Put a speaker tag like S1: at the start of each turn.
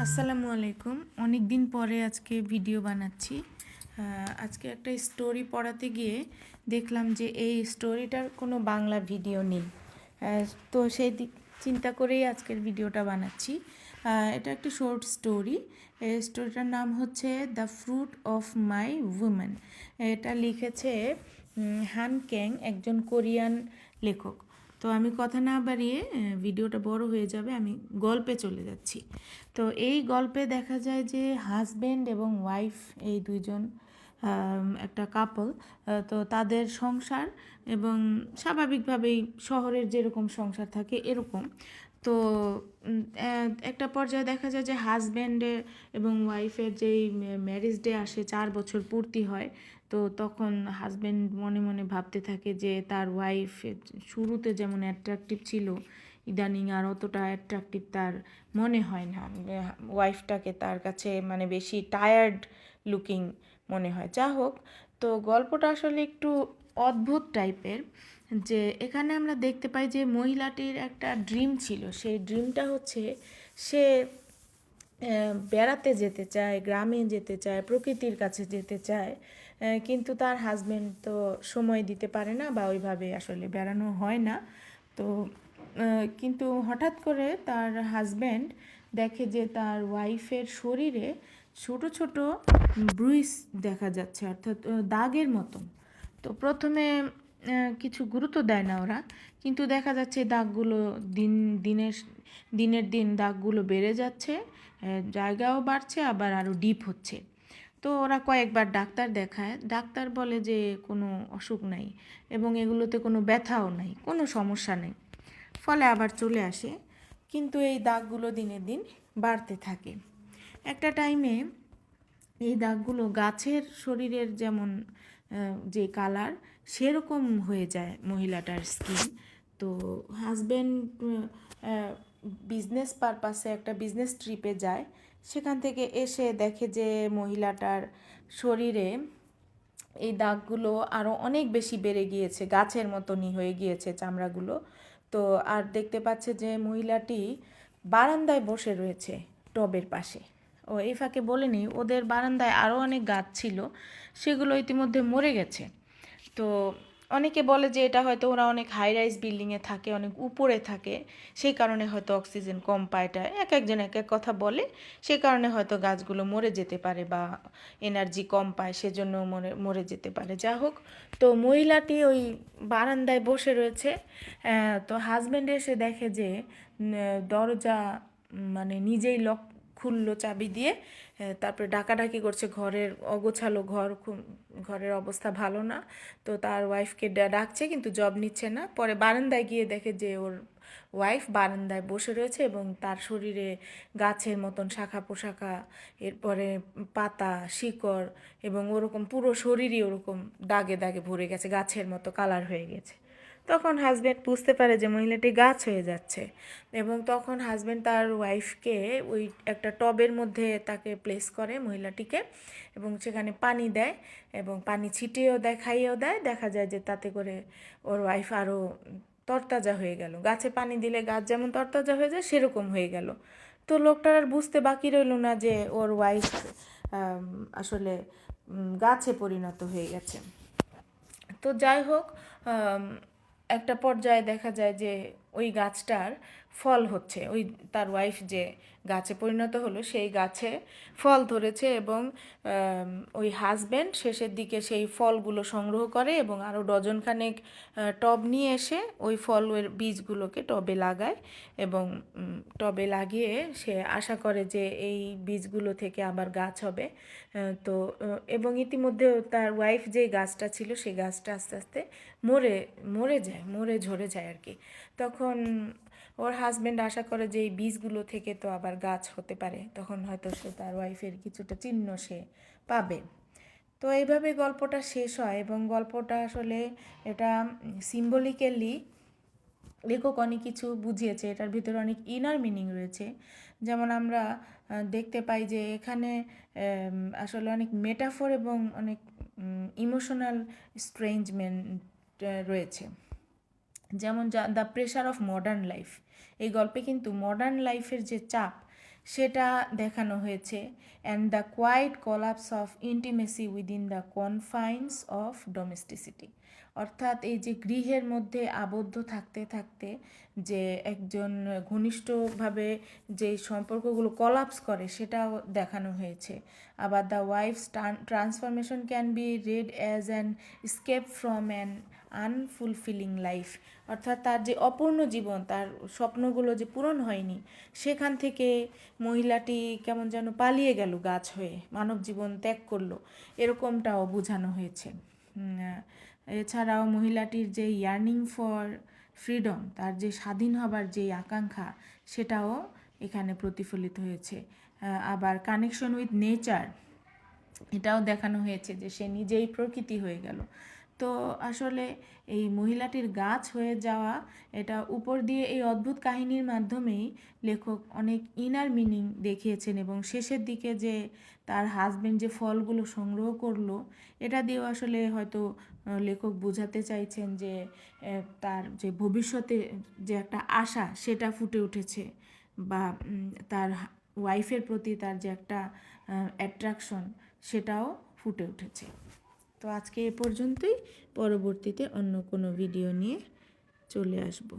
S1: আসসালামু আলাইকুম। অনেক দিন পরে আজকে ভিডিও বানাচ্ছি। আজকে একটা স্টোরি পড়াতে গিয়ে দেখলাম যে এই স্টোরিটার কোনো বাংলা ভিডিও নেই। তো সেই দিক চিন্তা করেই আজকের ভিডিওটা বানাচ্ছি। এটা একটা শর্ট স্টোরি। এই স্টোরিটার নাম হচ্ছে the fruit of my women. এটা লিখেছে হান ক্যাং, একজন কোরিয়ান লেখক। তো আমি কথা না বাড়িয়ে ভিডিওটা বড় হয়ে যাবে, আমি গল্পে চলে যাচ্ছি। তো এই গল্পে দেখা যায় যে হাজব্যান্ড এবং ওয়াইফ, এই দুইজন একটা কাপল। তো তাদের সংসার এবং স্বাভাবিকভাবেই শহরের যেরকম সংসার থাকে এরকম। তো একটা পর্যায়ে দেখা যায় যে হাজব্যান্ডের এবং ওয়াইফের যেই ম্যারেজ ডে আসে, 4 বছর পূর্তি হয়। তো তখন হাজব্যান্ড মনে মনে ভাবতে থাকে যে তার ওয়াইফ শুরুতে যেমন অ্যাট্রাকটিভ ছিল, ইদানিং আর অতটা অ্যাট্রাকটিভ তার মনে হয় না। ওয়াইফটাকে তার কাছে মানে বেশি টায়ার্ড লুকিং মনে হয়। যা হোক, তো গল্পটা আসলে একটু অদ্ভুত টাইপের। যে এখানে আমরা দেখতে পাই যে মহিলাটির একটা ড্রিম ছিল। সেই ড্রিমটা হচ্ছে সে বেড়াতে যেতে চায়, গ্রামে যেতে চায়, প্রকৃতির কাছে যেতে চায়। কিন্তু তার হাজব্যান্ড তো সময় দিতে পারে না, বা ওইভাবে আসলে বেড়ানো হয় না। তো কিন্তু হঠাৎ করে তার হাজব্যান্ড দেখে যে তার ওয়াইফের শরীরে ছোট ছোট ব্রুইস দেখা যাচ্ছে, অর্থাৎ দাগের মতন। তো প্রথমে কিছু গুরুত্ব দেয় না ওরা, কিন্তু দেখা যাচ্ছে দাগগুলো দিনের দিন দাগগুলো বেড়ে যাচ্ছে, জায়গাও বাড়ছে, আবার আরও ডিপ হচ্ছে। তো ওরা কয়েকবার ডাক্তার দেখায়। ডাক্তার বলে যে কোনো অসুখ নাই এবং এগুলোতে কোনো ব্যথাও নাই, কোনো সমস্যা নেই। ফলে আবার চলে আসে, কিন্তু এই দাগগুলো দিনের দিন বাড়তে থাকে। একটা টাইমে এই দাগগুলো গাছের শরীরের যেমন যে কালার, সেরকম হয়ে যায় মহিলাটার স্কিন। তো হাজব্যান্ড বিজনেস পারপাসে একটা বিজনেস ট্রিপে যায়। সেখান থেকে এসে দেখে যে মহিলাটার শরীরে এই দাগগুলো আরও অনেক বেশি বেড়ে গিয়েছে, গাছের মতনই হয়ে গিয়েছে চামড়াগুলো। তো আর দেখতে পাচ্ছে যে মহিলাটি বারান্দায় বসে রয়েছে টবের পাশে। ও এই ফাঁকে বলে নিই, ওদের বারান্দায় আরও অনেক গাছ ছিল, সেগুলো ইতিমধ্যে মরে গেছে। তো অনেকে বলে যে এটা হয়তো ওরা অনেক হাই রাইজ বিল্ডিংয়ে থাকে, অনেক উপরে থাকে, সেই কারণে হয়তো অক্সিজেন কম পায়। এটা এক একজন এক এক কথা বলে। সেই কারণে হয়তো গাছগুলো মরে যেতে পারে, বা এনার্জি কম পায় সেজন্য মরে মরে যেতে পারে। যা হোক, তো মহিলাটি ওই বারান্দায় বসে রয়েছে। তো হাজব্যান্ড এসে দেখে যে দরজা মানে নিজেই লক খুললো চাবি দিয়ে। তারপরে ডাকাডাকি করছে, ঘরের অগোছালো ঘর, ঘরের অবস্থা ভালো না। তো তার ওয়াইফকে ডাকছে, কিন্তু জব নিচ্ছে না। পরে বারান্দায় গিয়ে দেখে যে ওর ওয়াইফ বারান্দায় বসে রয়েছে এবং তার শরীরে গাছের মতন শাখা পোশাখা, এরপরে পাতা, শিকড়, এবং ওরকম পুরো শরীরই ওরকম দাগে দাগে ভরে গেছে, গাছের মতো কালার হয়ে গেছে। তখন হাজব্যান্ড বুঝতে পারে যে মহিলাটি গাছ হয়ে যাচ্ছে, এবং তখন হাজব্যান্ড তার ওয়াইফকে ওই একটা টবের মধ্যে তাকে প্লেস করে মহিলাটিকে, এবং সেখানে পানি দেয় এবং পানি ছিটিয়েও দেয়, খাইয়েও দেয়। দেখা যায় যে তাতে করে ওর ওয়াইফ আরও তরতাজা হয়ে গেল। গাছে পানি দিলে গাছ যেমন তরতাজা হয়ে যায়, সেরকম হয়ে গেল। তো লোকটার আর বুঝতে বাকি রইল না যে ওর ওয়াইফ আসলে গাছে পরিণত হয়ে গেছে। তো যাই হোক, একটা পর্যায়ে দেখা যায় যে ওই গাছটার ফল হচ্ছে, ওই তার ওয়াইফ যে গাছে পরিণত হলো সেই গাছে ফল ধরেছে, এবং ওই হাজব্যান্ড শেষের দিকে সেই ফলগুলো সংগ্রহ করে এবং আরও ডজনখানেক টব নিয়ে এসে ওই ফলের বীজগুলোকে টবে লাগায়, এবং টবে লাগিয়ে সে আশা করে যে এই বীজগুলো থেকে আবার গাছ হবে। তো এবং ইতিমধ্যে তার ওয়াইফ যে গাছটা ছিল সেই গাছটা আস্তে আস্তে মরে মরে যায়, মরে ঝরে যায় আর কি। তখন ওর হাজব্যান্ড আশা করে যে এই বীজগুলো থেকে তো আবার গাছ হতে পারে, তখন হয়তো সে তার ওয়াইফের কিছুটা চিহ্ন সে পাবে। তো এইভাবে গল্পটা শেষ হয়, এবং গল্পটা আসলে এটা সিম্বলিক্যালি লেখক অনেক কিছু বুঝিয়েছে, এটার ভিতরে অনেক ইনার মিনিং রয়েছে। যেমন আমরা দেখতে পাই যে এখানে আসলে অনেক মেটাফোর এবং অনেক ইমোশনাল স্ট্রেঞ্জমেন্ট রয়েছে। যেমন the pressure of modern life, এই গল্পে কিন্তু মডার্ন লাইফের যে চাপ, সেটা দেখানো হয়েছে। And the quiet collapse of intimacy within the confines of domesticity, অর্থাৎ এই যে গৃহের মধ্যে আবদ্ধ থাকতে থাকতে যে একজন ঘনিষ্ঠভাবে যে সম্পর্কগুলো কলাপস করে সেটাও দেখানো হয়েছে। আবার the wife's transformation can be read as an escape from an unfulfilling life, অর্থাৎ তার যে অপূর্ণ জীবন, তার স্বপ্নগুলো যে পূরণ হয়নি, সেখান থেকে মহিলাটি কেমন যেন পালিয়ে গেল গাছ হয়ে, মানব জীবন ত্যাগ করলো, এরকমটাও বোঝানো হয়েছে। এছাড়াও মহিলাটির যে ইয়ার্নিং ফর ফ্রিডম, তার যে স্বাধীন হবার যে আকাঙ্ক্ষা, সেটাও এখানে প্রতিফলিত হয়েছে। আবার কানেকশন উইথ নেচার, এটাও দেখানো হয়েছে যে সে নিজেই প্রকৃতি হয়ে গেল। তো আসলে এই মহিলাটির গাছ হয়ে যাওয়া, এটা উপর দিয়ে এই অদ্ভুত কাহিনীর মাধ্যমেই লেখক অনেক ইনার মিনিং দেখিয়েছেন, এবং শেষের দিকে যে তার হাজবেন্ড যে ফলগুলো সংগ্রহ করলো, এটা দিয়েও আসলে হয়তো লেখক বোঝাতে চাইছেন যে তার যে ভবিষ্যতে যে একটা আশা সেটা ফুটে উঠেছে, বা তার ওয়াইফের প্রতি তার যে একটা অ্যাট্রাকশন সেটাও ফুটে উঠেছে। তো আজকে এ পর্যন্তই, পরবর্তীতে অন্য কোনো ভিডিও নিয়ে চলে আসব।